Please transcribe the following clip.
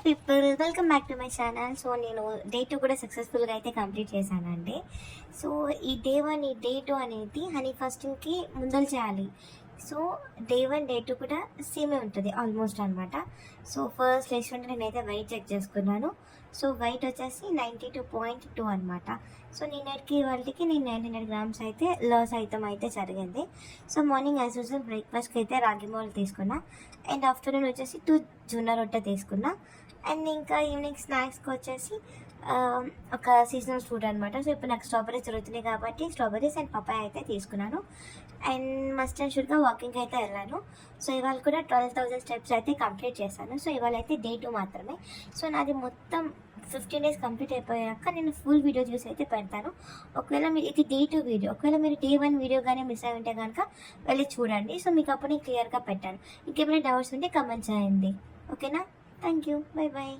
People, welcome back to my channel. So నేను day 2 కూడా సక్సెస్ఫుల్గా అయితే కంప్లీట్ చేశానండి. సో ఈ డే 1 ఈ డే 2 అనేది హనీ ఫాస్టింగ్కి ముందలు చేయాలి. సో డే 1 డే 2 కూడా సేమే ఉంటుంది ఆల్మోస్ట్ అనమాట. సో ఫస్ట్ లేచుంటే నేనైతే వెయిట్ చెక్ చేసుకున్నాను. సో వెయిట్ వచ్చేసి 92.2 అనమాట. సో నిన్నటికి వాళ్ళకి నేను 900 గ్రామ్స్ అయితే లాస్ అయితే జరిగింది. సో మార్నింగ్ యాజ్ యూజువల్ బ్రేక్ఫాస్ట్కి అయితే రాగి మాల్ తీసుకున్నా, అండ్ ఆఫ్టర్నూన్ వచ్చేసి 2 జొన్న రొట్టె తీసుకున్నా, అండ్ ఇంకా ఈవినింగ్ స్నాక్స్కి వచ్చేసి ఒక సీజనల్ ఫ్రూట్ అనమాట. సో ఇప్పుడు నాకు స్ట్రాబెరీస్ జరుగుతున్నాయి కాబట్టి స్ట్రాబెరీస్ అండ్ పపాయ అయితే తీసుకున్నాను, అండ్ మస్ట్ అండ్ షుడ్గా వాకింగ్కి అయితే వెళ్ళాను. సో ఇవాళ కూడా 12,000 స్టెప్స్ అయితే కంప్లీట్ చేశాను. సో ఇవాళ అయితే డే 2 మాత్రమే. సో నాది మొత్తం 15 డేస్ కంప్లీట్ అయిపోయాక నేను ఫుల్ వీడియో చూసి అయితే పెడతాను. ఒకవేళ మీరు ఇది డే 2 వీడియో, ఒకవేళ మీరు డే 1 వీడియో కానీ మిస్ అయి ఉంటే కనుక వెళ్ళి చూడండి. సో మీకు అప్పుడు నేను క్లియర్గా పెట్టాను. ఇంకేమైనా డౌట్స్ ఉంటే కమెంట్ చేయండి. ఓకేనా? Thank you. Bye bye.